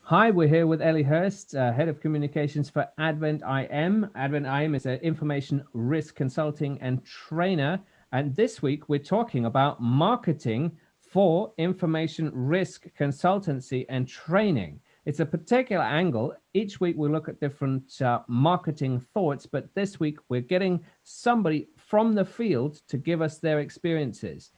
Hi, we're here with Ellie Hurst, Head of Communications for Advent IM. Advent IM is an information risk consulting and trainer. And this week, we're talking about marketing for information risk consultancy and training. It's a particular angle. Each week, we look at different marketing thoughts, but this week, we're getting somebody from the field to give us their experiences.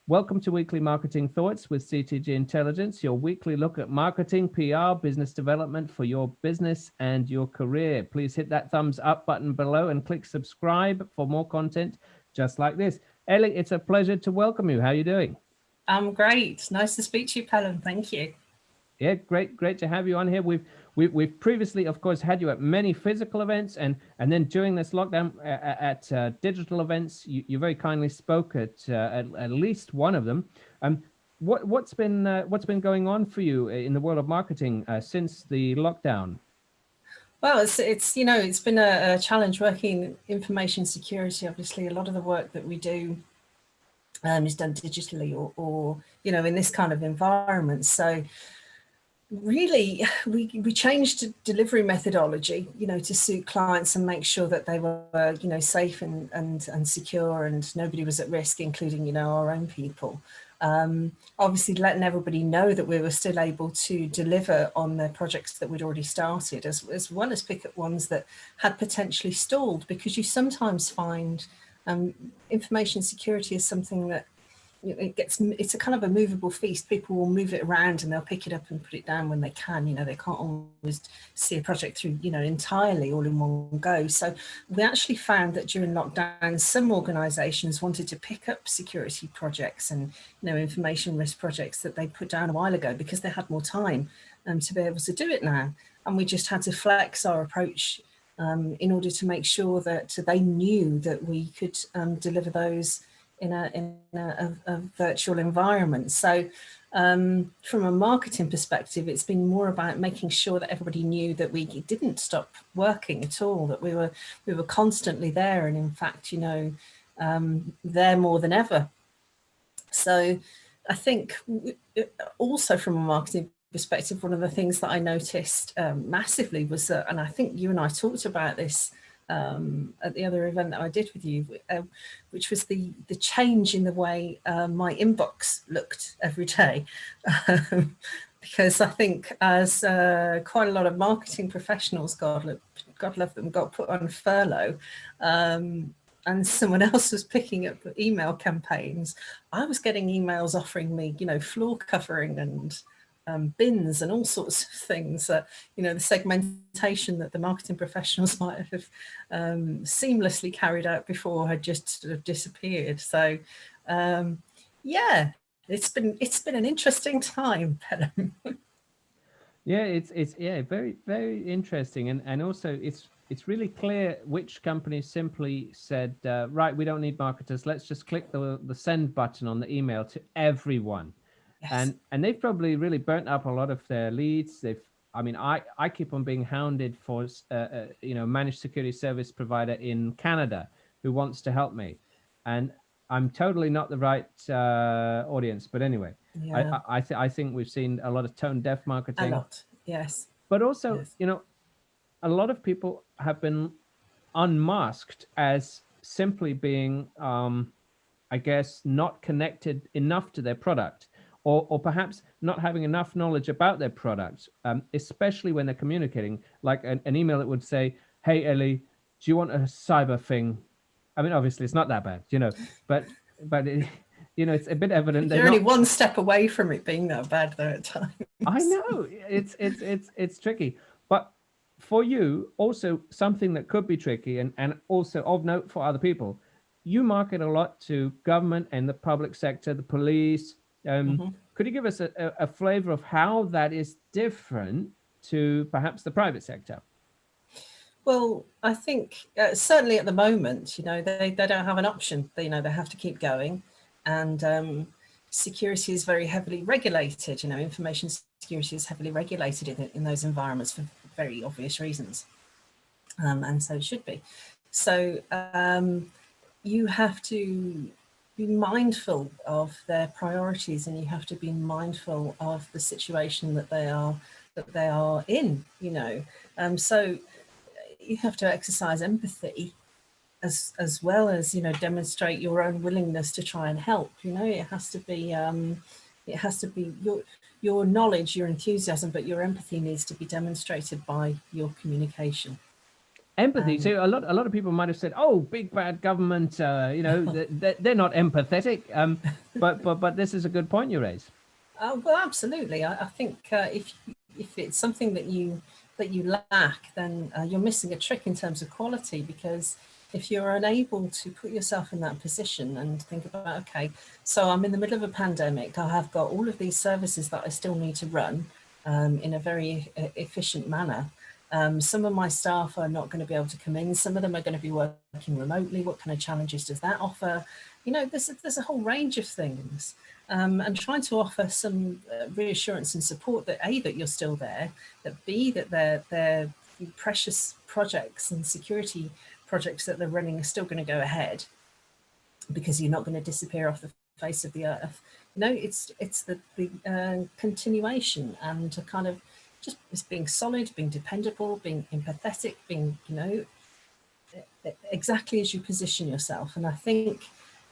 Welcome to Weekly Marketing Thoughts with CTG Intelligence, your weekly look at marketing, PR, business development for your business and your career. Please hit that thumbs up button below and click subscribe for more content just like this. Ellie, it's a pleasure to welcome you. How are you doing? I'm great. Nice to speak to you, Pelham. Thank you. Yeah, great to have you on here. We've previously, of course, had you at many physical events, and then during this lockdown at digital events, you very kindly spoke at least one of them. What's been going on for you in the world of marketing since the lockdown? Well, it's been a challenge working in information security. Obviously, a lot of the work that we do is done digitally or in this kind of environment. So really, we changed delivery methodology, to suit clients and make sure that they were, safe and secure and nobody was at risk, including, our own people. Obviously letting everybody know that we were still able to deliver on the projects that we'd already started, as well as pick up ones that had potentially stalled, because you sometimes find information security is something that it's a kind of a movable feast. People will move it around and they'll pick it up and put it down when they can. They can't always see a project through, entirely all in one go. So we actually found that during lockdown, some organisations wanted to pick up security projects and, information risk projects that they put down a while ago because they had more time to be able to do it now. And we just had to flex our approach in order to make sure that they knew that we could deliver those in a virtual environment. So from a marketing perspective, it's been more about making sure that everybody knew that we didn't stop working at all, that we were constantly there, and in fact, there more than ever. So I think also from a marketing perspective, one of the things that I noticed massively was that, and I think you and I talked about this at the other event that I did with you, which was the change in the way my inbox looked every day. Because I think as quite a lot of marketing professionals, God love them, got put on furlough, and someone else was picking up email campaigns, I was getting emails offering me, floor covering and bins and all sorts of things that, the segmentation that the marketing professionals might have seamlessly carried out before had just sort of disappeared. So yeah, it's been an interesting time, Pelham. Yeah, it's very interesting, and also it's really clear which companies simply said, right, we don't need marketers. Let's just click the send button on the email to everyone. Yes. And they've probably really burnt up a lot of their leads. I keep on being hounded for managed security service provider in Canada who wants to help me, and I'm totally not the right audience. But anyway, Yeah, I think we've seen a lot of tone deaf a marketing, lot. Yes. but also Yes. a lot of people have been unmasked as simply being I guess, not connected enough to their product, or perhaps not having enough knowledge about their product, especially when they're communicating, like an email that would say, "Hey, Ellie, do you want a cyber thing?" I mean, obviously, it's not that bad, but it's a bit evident they're You're only not. one step away from it being that bad, though, at I times. know it's tricky, but for you, also something that could be tricky and also of note for other people, you market a lot to government and the public sector, the police. Mhm. Could you give us a flavor of how that is different to perhaps the private sector? Well, I think certainly at the moment, they don't have an option. They have to keep going, and security is very heavily regulated. Information security is heavily regulated in those environments for very obvious reasons, and so it should be. So you have to be mindful of their priorities, and you have to be mindful of the situation that they are that they are in, so you have to exercise empathy as well as, demonstrate your own willingness to try and help. It has to be your knowledge, your enthusiasm, but your empathy needs to be demonstrated by your communication. Empathy. So a lot of people might have said, "Oh, big bad government," they're not empathetic. But this is a good point you raise. Well, absolutely. I think if it's something that you lack, then you're missing a trick in terms of quality, because if you're unable to put yourself in that position and think about, okay, so I'm in the middle of a pandemic, I have got all of these services that I still need to run in a very efficient manner. Some of my staff are not going to be able to come in. Some of them are going to be working remotely. What kind of challenges does that offer? There's a whole range of things. And trying to offer some reassurance and support that A, that you're still there, that B, that their precious projects and security projects that they're running are still going to go ahead, because you're not going to disappear off the face of the earth. It's the continuation, and a kind of just being solid, being dependable, being empathetic, being, exactly as you position yourself. And I think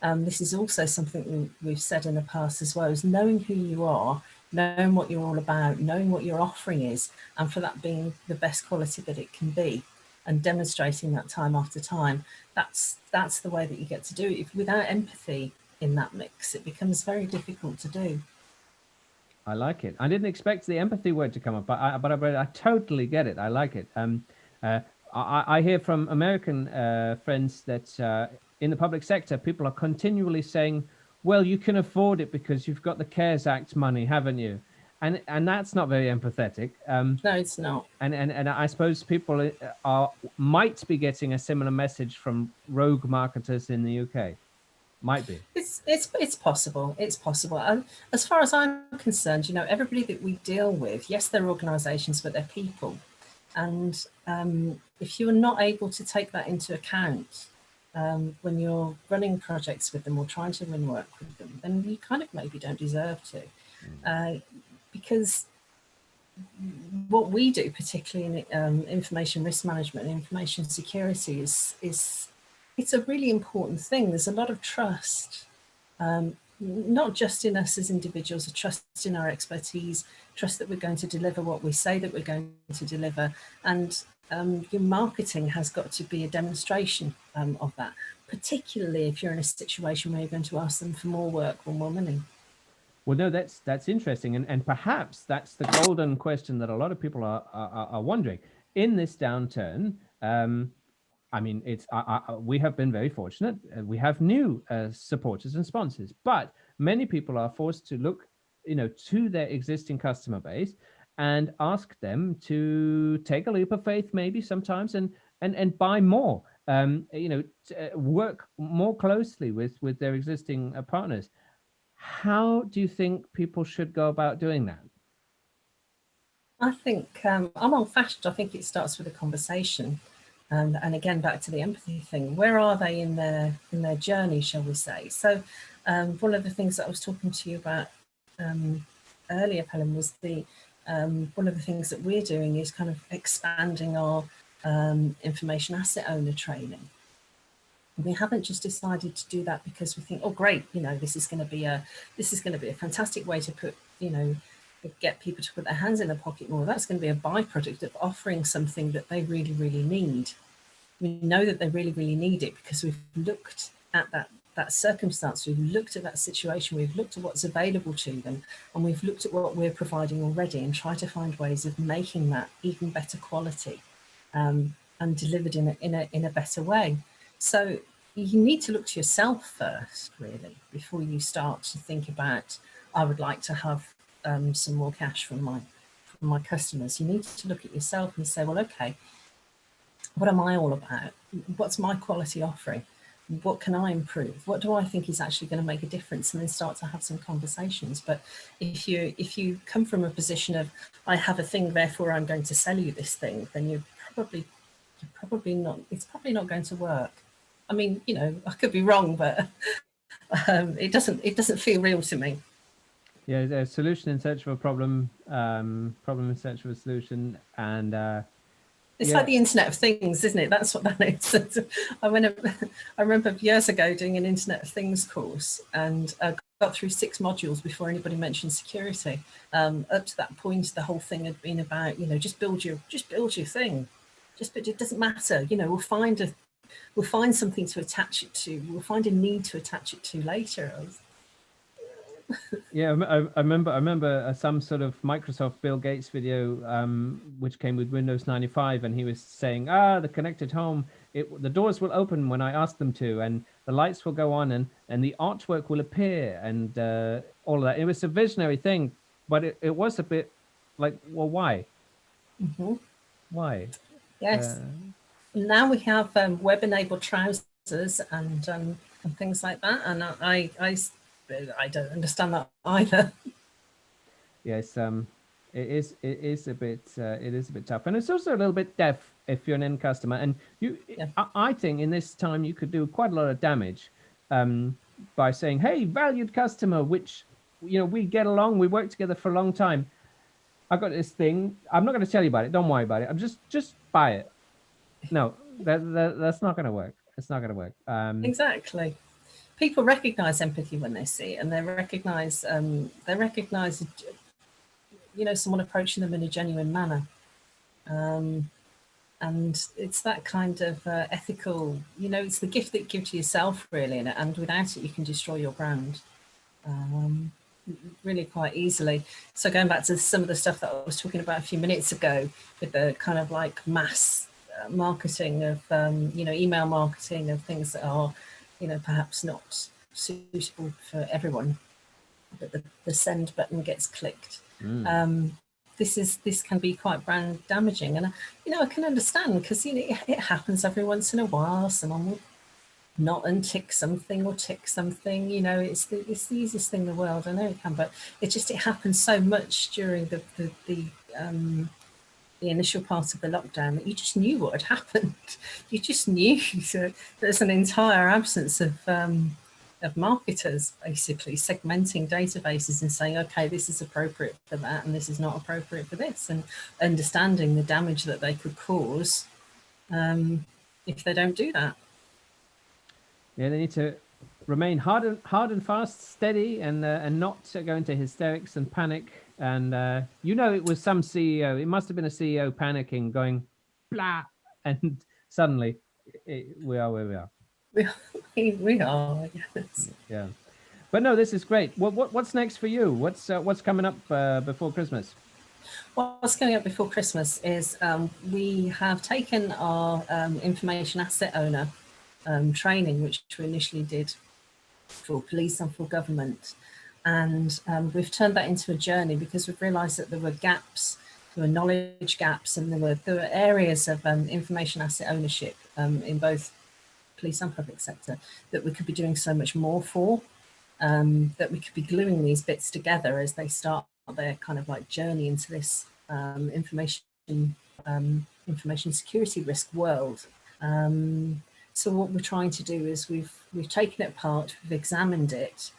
this is also something we've said in the past as well, is knowing who you are, knowing what you're all about, knowing what your offering is, and for that being the best quality that it can be, and demonstrating that time after time. That's the way that you get to do it. If without empathy in that mix, it becomes very difficult to do. I like it. I didn't expect the empathy word to come up, but I totally get it. I like it. I hear from American friends that in the public sector, people are continually saying, "Well, you can afford it because you've got the CARES Act money, haven't you?" And that's not very empathetic. No, it's not. And I suppose people might be getting a similar message from rogue marketers in the UK. Might be. It's possible. It's possible. And as far as I'm concerned, everybody that we deal with, yes, they're organisations, but they're people. And if you're not able to take that into account when you're running projects with them or trying to win work with them, then you kind of maybe don't deserve to. Because what we do, particularly in information risk management and information security, is it's a really important thing. There's a lot of trust, not just in us as individuals, a trust in our expertise, trust that we're going to deliver what we say that we're going to deliver. And your marketing has got to be a demonstration of that, particularly if you're in a situation where you're going to ask them for more work or more money. Well, no, that's interesting, and perhaps that's the golden question that a lot of people are wondering in this downturn. I mean, we have been very fortunate. We have new supporters and sponsors, but many people are forced to look, to their existing customer base and ask them to take a leap of faith, maybe sometimes, and buy more. Work more closely with their existing partners. How do you think people should go about doing that? I think I'm old-fashioned. I think it starts with a conversation, and again back to the empathy thing. Where are they in their journey, shall we say? So, one of the things that I was talking to you about earlier, Helen, was one of the things that we're doing is kind of expanding our information asset owner training. We haven't just decided to do that because we think, oh great, this is going to be a fantastic way to put, get people to put their hands in their pocket more. That's going to be a byproduct of offering something that they really, really need. We know that they really, really need it because we've looked at that circumstance, we've looked at that situation, we've looked at what's available to them, and we've looked at what we're providing already and try to find ways of making that even better quality and delivered in a better way. So you need to look to yourself first, really, before you start to think about, I would like to have some more cash from my customers. You need to look at yourself and say, well, okay, what am I all about? What's my quality offering? What can I improve? What do I think is actually going to make a difference? And then start to have some conversations. But if you come from a position of, I have a thing, therefore I'm going to sell you this thing, then you're probably not, it's probably not going to work. I mean, I could be wrong, but it doesn't feel real to me. Yeah, a solution in search of a problem, problem in search of a solution, and It's yeah, like the Internet of Things, isn't it? That's what that is. I remember years ago doing an Internet of Things course and got through 6 modules before anybody mentioned security. Up to that point, the whole thing had been about, just build your thing. It doesn't matter. We'll find something to attach it to. We'll find a need to attach it to later. yeah. I remember some sort of Microsoft Bill Gates video, which came with Windows 95, and he was saying, the connected home, the doors will open when I ask them to, and the lights will go on, and the artwork will appear, and all of that. It was a visionary thing, but it was a bit like, well, why? Mm-hmm. Why? Yes. Now we have web-enabled trousers and things like that, and I don't understand that either. Yes, it is a bit tough, and it's also a little bit deaf if you're an end customer. And Yeah. I think in this time you could do quite a lot of damage by saying, "Hey, valued customer, which we get along, we work together for a long time. I got this thing. I'm not going to tell you about it. Don't worry about it. I'm just buy it." No, that's not going to work. It's not going to work. Exactly. People recognise empathy when they see it, and they recognise someone approaching them in a genuine manner. And it's that kind of ethical, it's the gift that you give to yourself, really, and without it, you can destroy your brand really quite easily. So going back to some of the stuff that I was talking about a few minutes ago, with the kind of like mass marketing of, email marketing of things that are, perhaps not suitable for everyone, but the send button gets clicked. This can be quite brand damaging, and I can understand, because it happens every once in a while. Someone will not untick something or tick something. It's the easiest thing in the world. I know it can, but it happens so much during the initial part of the lockdown that you just knew what had happened. You just knew that there's an entire absence of marketers basically segmenting databases and saying, okay, this is appropriate for that and this is not appropriate for this, and understanding the damage that they could cause if they don't do that. Yeah, they need to remain hard and fast, steady, and not go into hysterics and panic. And it was some CEO. It must have been a CEO panicking, going blah, and suddenly we are where we are. We are, yes. Yeah, but no, this is great. What's next for you? What's coming up before Christmas? What's coming up before Christmas is we have taken our information asset owner training, which we initially did for police and for government. And we've turned that into a journey, because we've realised that there were gaps, there were knowledge gaps, and there were areas of information asset ownership in both police and public sector that we could be doing so much more for, that we could be gluing these bits together as they start their kind of like journey into this information security risk world. So what we're trying to do is we've taken it apart, we've examined it,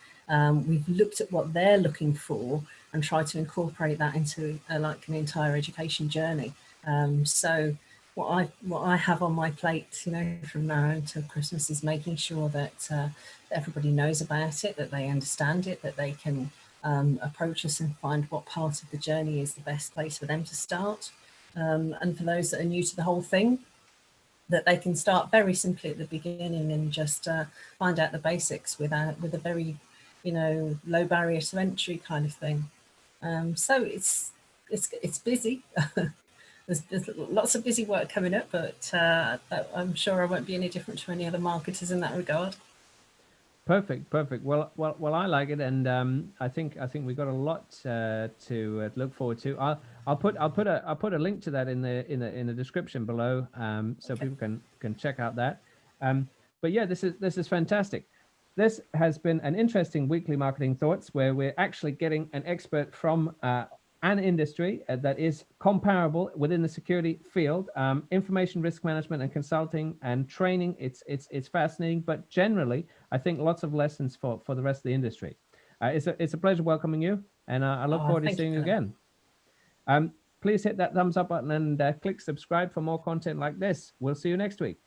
we've looked at what they're looking for and tried to incorporate that into like an entire education journey. So what I have on my plate, from now until Christmas, is making sure that everybody knows about it, that they understand it, that they can approach us and find what part of the journey is the best place for them to start. And for those that are new to the whole thing, that they can start very simply at the beginning and just find out the basics with a very, low barrier to entry kind of thing. So it's busy. There's lots of busy work coming up, but I'm sure I won't be any different to any other marketers in that regard. Perfect. Well, I like it, and I think we got a lot to look forward to. I'll put a link to that in the description below, so Okay. people can check out that. But yeah, this is fantastic. This has been an interesting weekly marketing thoughts, where we're actually getting an expert from an industry that is comparable within the security field. Information risk management and consulting and training. It's fascinating, but generally, I think lots of lessons for the rest of the industry. It's a pleasure welcoming you, And I look forward to seeing you again. Please hit that thumbs up button and click subscribe for more content like this. We'll see you next week.